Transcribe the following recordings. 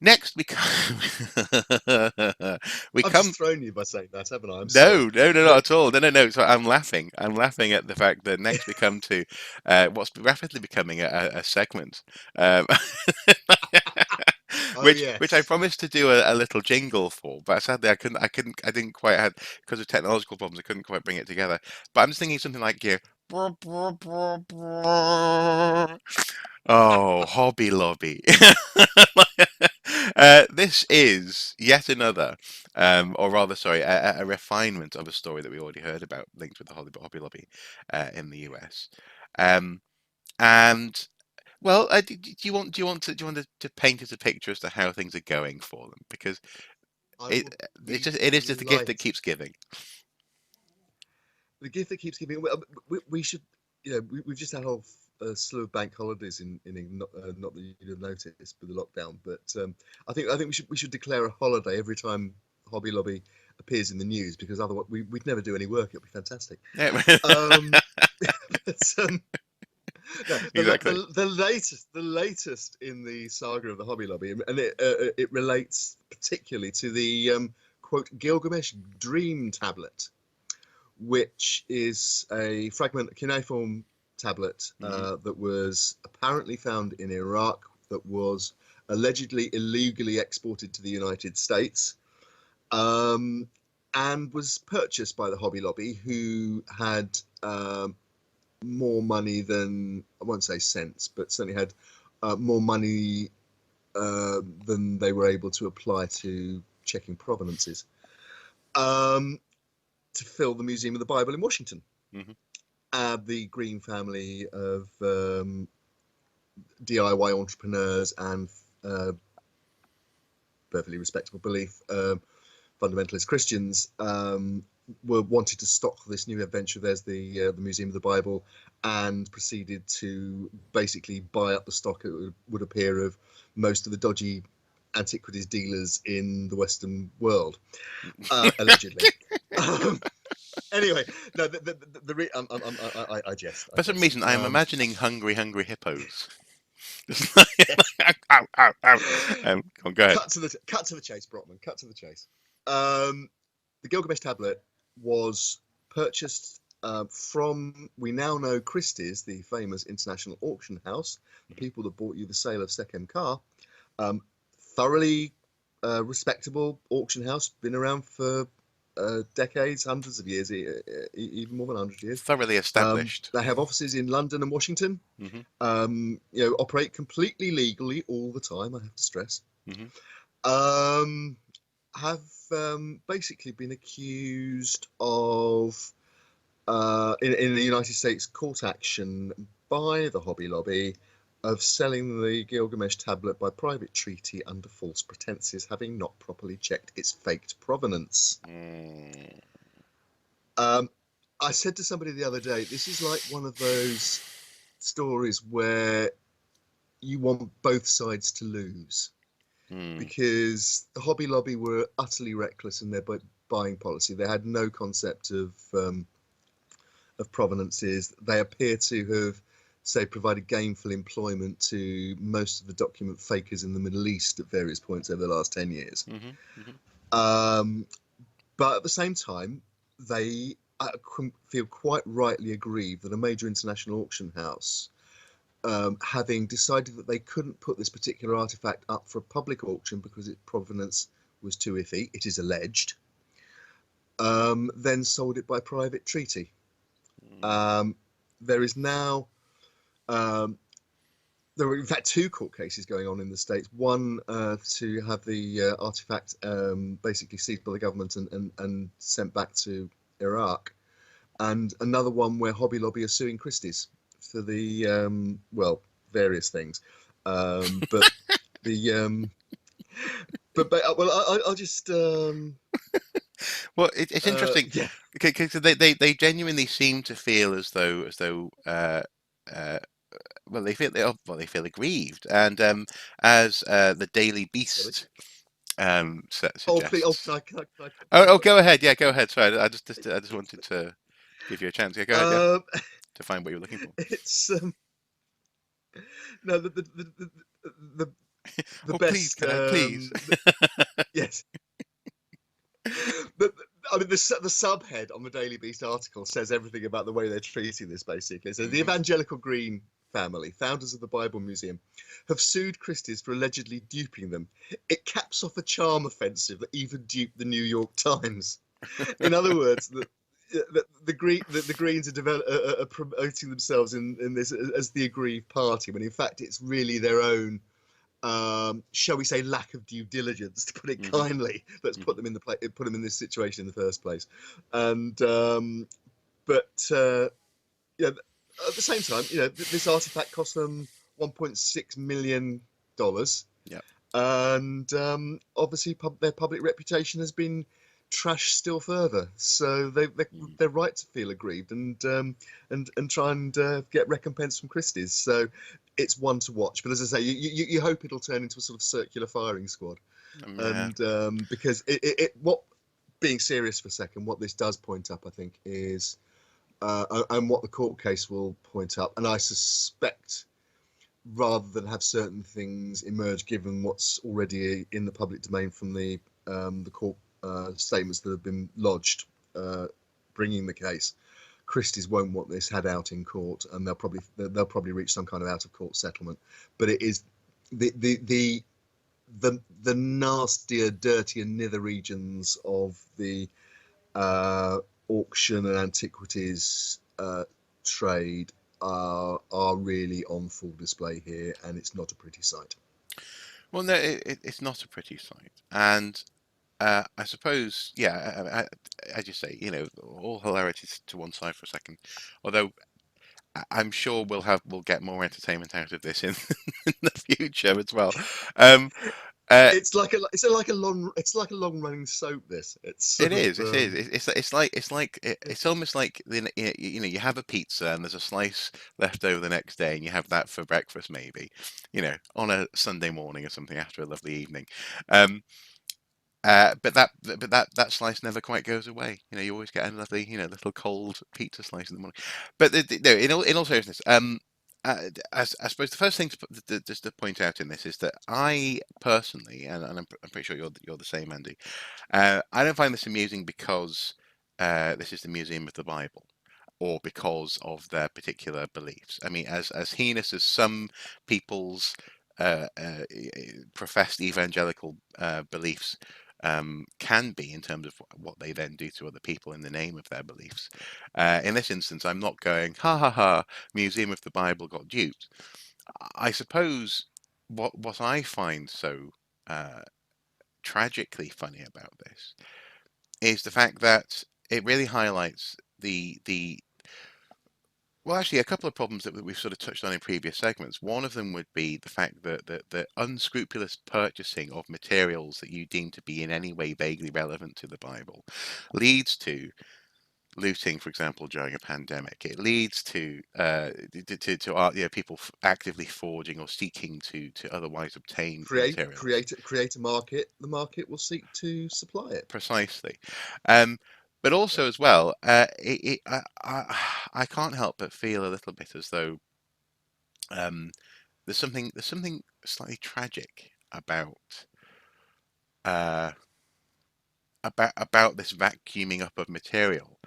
Next, we come. we I've come. just thrown you by saying that, haven't I? I'm sorry. No, no, no, But not at all. No, no, no. So I'm laughing. I'm laughing at the fact that next we come to what's rapidly becoming a segment, um, oh which I yes, promised to do a little jingle for, but sadly I didn't quite had because of technological problems. I couldn't quite bring it together. But I'm just thinking something like here. Oh, Hobby Lobby. This is yet another, or rather, sorry, a refinement of a story that we already heard about linked with the Hobby Lobby in the US. Um, and well, do you want to paint us a picture as to how things are going for them? Because I it will it's be just it is just a gift that delighted. keeps giving. The gift that keeps giving. We should, we've just had a whole slew of bank holidays in England. Not that you'd have noticed with the lockdown, but I think we should declare a holiday every time Hobby Lobby appears in the news because otherwise we'd never do any work. It'd be fantastic. Yeah, Um, but no, exactly. the latest in the saga of the Hobby Lobby, and it relates particularly to the quote Gilgamesh Dream Tablet, which is a fragment, a cuneiform tablet Hmm. that was apparently found in Iraq, that was allegedly illegally exported to the United States, um, and was purchased by the Hobby Lobby, who had more money than, I won't say cents, but certainly had more money than they were able to apply to checking provenances, um, to fill the Museum of the Bible in Washington. Hmm. The Green family of DIY entrepreneurs and uh, perfectly respectable belief fundamentalist Christians were wanted to stock this new adventure. There's the Museum of the Bible, and proceeded to basically buy up the stock. It would appear of most of the dodgy antiquities dealers in the Western world, allegedly. Um, anyway, no, I jest, I For some jest. reason, I am imagining hungry, hungry hippos. Just like, ow, ow, ow. Go ahead. Cut to the chase, Brockman. Cut to the chase. Um, the Gilgamesh tablet was purchased from, we now know, Christies, the famous international auction house, the people that bought you the sale of Sechem Car. Um, Thoroughly respectable auction house, been around for decades, hundreds of years, even more than 100 years. Thoroughly established. They have offices in London and Washington. Hmm. Operate completely legally all the time, I have to stress. Hmm. Um, have basically been accused of, in the United States court action by the Hobby Lobby, of selling the Gilgamesh tablet by private treaty under false pretenses, having not properly checked its faked provenance. Mm. Um, I said to somebody the other day, this is like one of those stories where you want both sides to lose, Mm. because the Hobby Lobby were utterly reckless in their buying policy. They had no concept of provenances. They appear to have, say, provided gainful employment to most of the document fakers in the Middle East at various points over the last 10 years. Hmm. Hmm. Um, but at the same time, they feel quite rightly aggrieved that a major international auction house, having decided that they couldn't put this particular artifact up for a public auction because its provenance was too iffy, it is alleged, then sold it by private treaty. Mm. Um, there is now, um, there are in fact two court cases going on in the States. One to have the artifact basically seized by the government and sent back to Iraq, and another one where Hobby Lobby are suing Christie's for the, well, various things. But the but well, I'll just Well, it's interesting yeah. because they genuinely seem to feel as though uh, well they feel aggrieved, and as the Daily Sorry. Beast Oh, please. Oh, suggests. can I Oh, quote go something? ahead. Yeah, go ahead. Sorry, I just wanted to give you a chance. Yeah, go ahead. Yeah, Um, to find what you're looking for. it's no, the the Oh, please, best. can I please? Yes, the, I mean, the subhead on the Daily Beast article says everything about the way they're treating this, basically. So, the Hmm. Evangelical Green family, founders of the Bible Museum, have sued Christie's for allegedly duping them. It caps off a charm offensive that even duped the New York Times. In other words, the Greens are promoting themselves in this as the aggrieved party, when in fact it's really their own, shall we say, lack of due diligence, to put it Hmm. kindly, that's Hmm. put them in this situation in the first place. And but yeah, at the same time, this artifact cost them $1.6 million, Yep. and obviously their public reputation has been trashed still further. So Mm. they're right to feel aggrieved and try and get recompense from Christie's. So it's one to watch. But as I say, you hope it'll turn into a sort of circular firing squad. Yeah. And because what being serious for a second, what this does point up, I think, is and what the court case will point up, and I suspect, rather than have certain things emerge, given what's already in the public domain from the court statements that have been lodged bringing the case, Christie's won't want this had out in court, and they'll probably reach some kind of out of court settlement. But it is the the the the nastier, dirtier, nether regions of the uh, auction and antiquities trade are really on full display here, and it's not a pretty sight. Well, no, it's not a pretty sight, and I suppose, yeah, as you say, all hilarity to one side for a second. Although I'm sure we'll get more entertainment out of this in, in the future as well. Um, uh, It's like a long running soap. This it's it sort of is. It is. It's almost like you have a pizza and there's a slice left over the next day and you have that for breakfast maybe, on a Sunday morning or something after a lovely evening. Um, but that slice never quite goes away. You always get a lovely, little cold pizza slice in the morning. But no, in all seriousness, I suppose the first thing just to point out in this is that I personally, and I'm pretty sure you're the same, Andy. I don't find this amusing because this is the Museum of the Bible, or because of their particular beliefs. I mean, as heinous as some people's professed evangelical beliefs can be in terms of what they then do to other people in the name of their beliefs. In this instance, I'm not going, ha ha ha, Museum of the Bible got duped. I suppose what I find so uh, tragically funny about this is the fact that it really highlights the well, actually, a couple of problems that we've sort of touched on in previous segments. One of them would be the fact that the unscrupulous purchasing of materials that you deem to be in any way vaguely relevant to the Bible leads to looting, for example, during a pandemic. It leads to people actively forging or seeking to otherwise obtain create materials. create create a market. The market will seek to supply it. Precisely. Um, but Yeah. also as well, I can't help but feel a little bit as though um, there's something slightly tragic uh, about this vacuuming up of material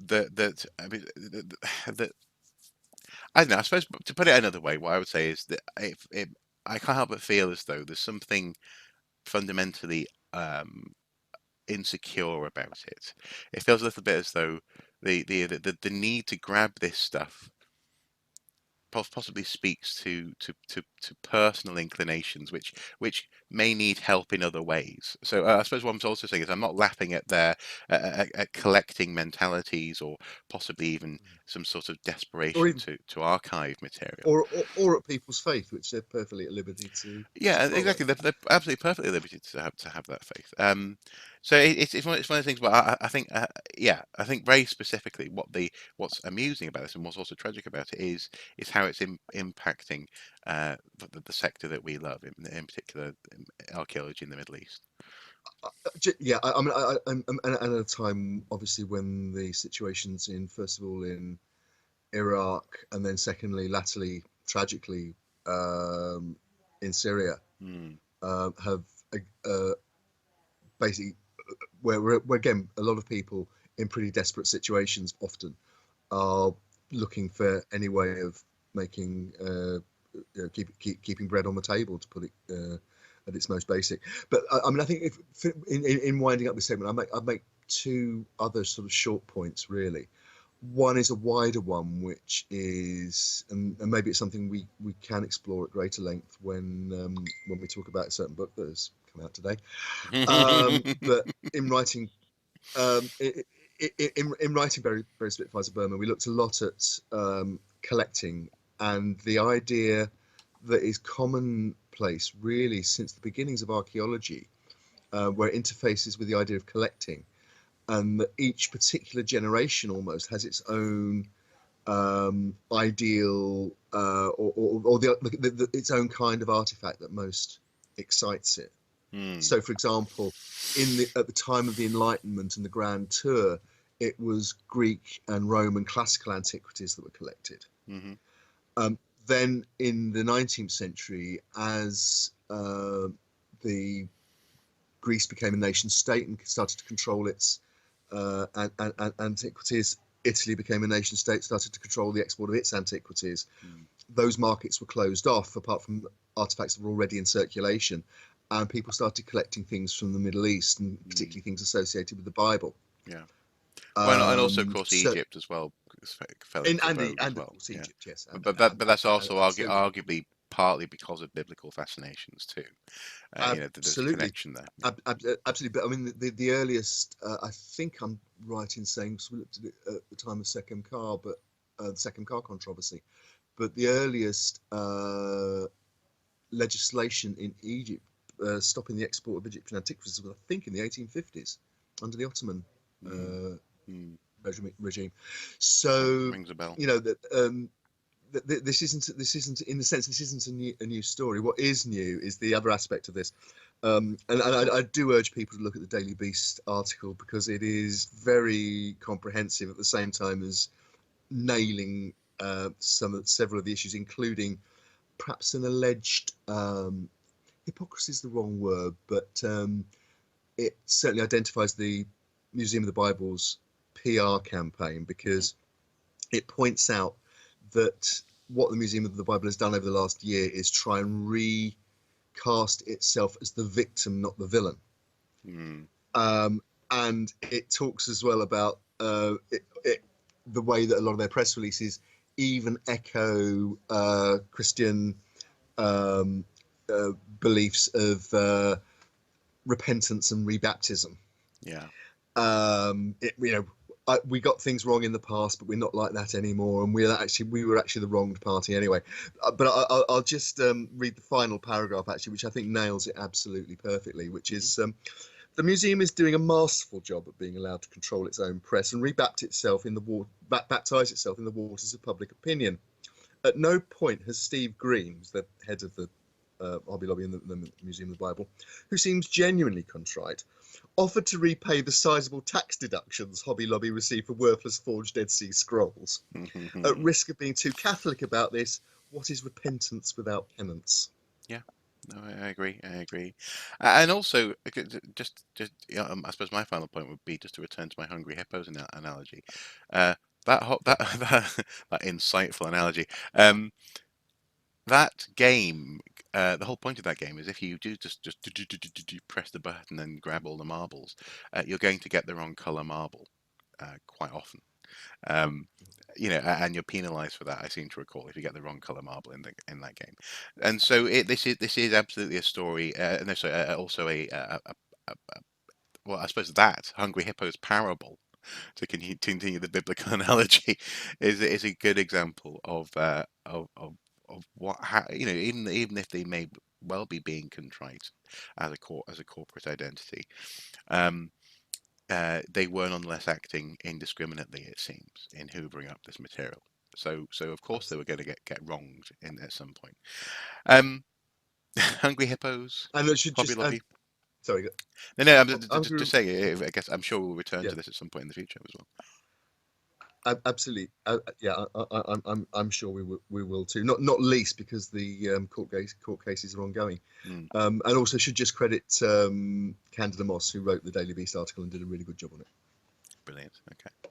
that I mean that I don't know. I suppose to put it another way, what I would say is that I can't help but feel as though there's something fundamentally insecure about it. It feels a little bit as though the need to grab this stuff possibly speaks to personal inclinations, which may need help in other ways. So I suppose what I'm also saying is I'm not laughing at their at collecting mentalities or possibly even some sort of Or desperation even to archive material. or at people's faith, which they're perfectly at liberty to Yeah, follow. exactly. They're absolutely perfectly limited to have that faith. So it's one of those things. But I think yeah, I think very specifically what's amusing about this and what's also tragic about it is how it's impacting the sector that we love, in particular archaeology in the Middle East. Yeah, I mean, and at a time, obviously, when the situations first of all, in Iraq, and then secondly, latterly, tragically, in Syria, Mm. have uh, basically where again a lot of people in pretty desperate situations often are looking for any way of making keeping bread on the table, to put it at its most basic. But I mean, I think if in winding up this segment, I'd make two other sort of short points really. One is a wider one, which is, and maybe it's something we can explore at greater length when we talk about a certain book that has come out today. But in writing I in writing Bury Spitfires of Burma, we looked a lot at collecting, and the idea that is commonplace really since the beginnings of archaeology, where it interfaces with the idea of collecting, and that each particular generation almost has its own ideal or its own kind of artifact that most excites it. Mm. So, for example, at the time of the Enlightenment and the Grand Tour, it was Greek and Roman classical antiquities that were collected. Mhm. Um, then, in the 19th century, as the Greece became a nation state and started to control its antiquities, Italy became a nation state, started to control the export of its antiquities. Mm. Those markets were closed off, apart from artifacts that were already in circulation, and people started collecting things from the Middle East, and Mm. particularly things associated with the Bible. Yeah. Well, and also, of course, So, Egypt as well fell into vogue as and of well. course Yeah, Egypt, yes, but that's also absolutely, arguably partly because of biblical fascinations too. There's a absolutely, connection there. Yeah. absolutely. But I mean, the earliest, I think I'm right in saying, because we looked at it at the time of Second Car, but the Second Car controversy. But the earliest legislation in Egypt stopping the export of Egyptian antiquities was, I think, in the 1850s under the Ottoman Mm. uh, Mm. regime. So Rings a bell. you know that this isn't in the sense this isn't a new story. What is new is the other aspect of this. And I do urge people to look at the Daily Beast article because it is very comprehensive at the same time as nailing several of the issues, including perhaps an alleged hypocrisy is the wrong word, but it certainly identifies the Museum of the Bible's PR campaign Hmm. because it points out that what the Museum of the Bible has done over the last year is try and recast itself as the victim, not the villain. Mm. Um, and it talks as well about the way that a lot of their press releases even echo Christian um, uh, beliefs of repentance and rebaptism. Yeah. We got things wrong in the past, but we're not like that anymore, and we were actually the wronged party anyway. But I'll just read the final paragraph actually, which I think nails it absolutely perfectly. Which Hmm. is the museum is doing a masterful job at being allowed to control its own press and baptize itself in the waters of public opinion. At no point has Steve Green, who's the head of the Hobby Lobby in the Museum of the Bible, who seems genuinely contrite, offered to repay the sizable tax deductions Hobby Lobby received for worthless forged Dead Sea Scrolls. At risk of being too Catholic about this, what is repentance without penance? Yeah. No, I agree. I agree. And also, I suppose my final point would be just to return to my hungry hippos analogy. Uh, that insightful analogy. Um, that game, the whole point of that game is if you do press the button and grab all the marbles, you're going to get the wrong color marble quite often. Um, and you're penalised for that. I seem to recall if you get the wrong color marble in that game, and so this is absolutely a story. No, sorry, also a well, I suppose that Hungry Hippo's parable to continue the biblical analogy is a good example of what even if they may well be being contrite as a corporate identity, um, they were nonetheless acting indiscriminately, it seems, in hoovering up this material. So of course they were going to get wronged in at some point. Um, Hungry Hippos, And I should Hobby just, Lobby. sorry, No, no, I'm I'm just saying. I guess I'm sure we'll return yeah. to this at some point in the future as well. Absolutely. Yeah, I'm sure we will too. Not least because the court cases are ongoing. Mm, And also should just credit Candida Moss, who wrote the Daily Beast article and did a really good job on it. brilliant. Okay.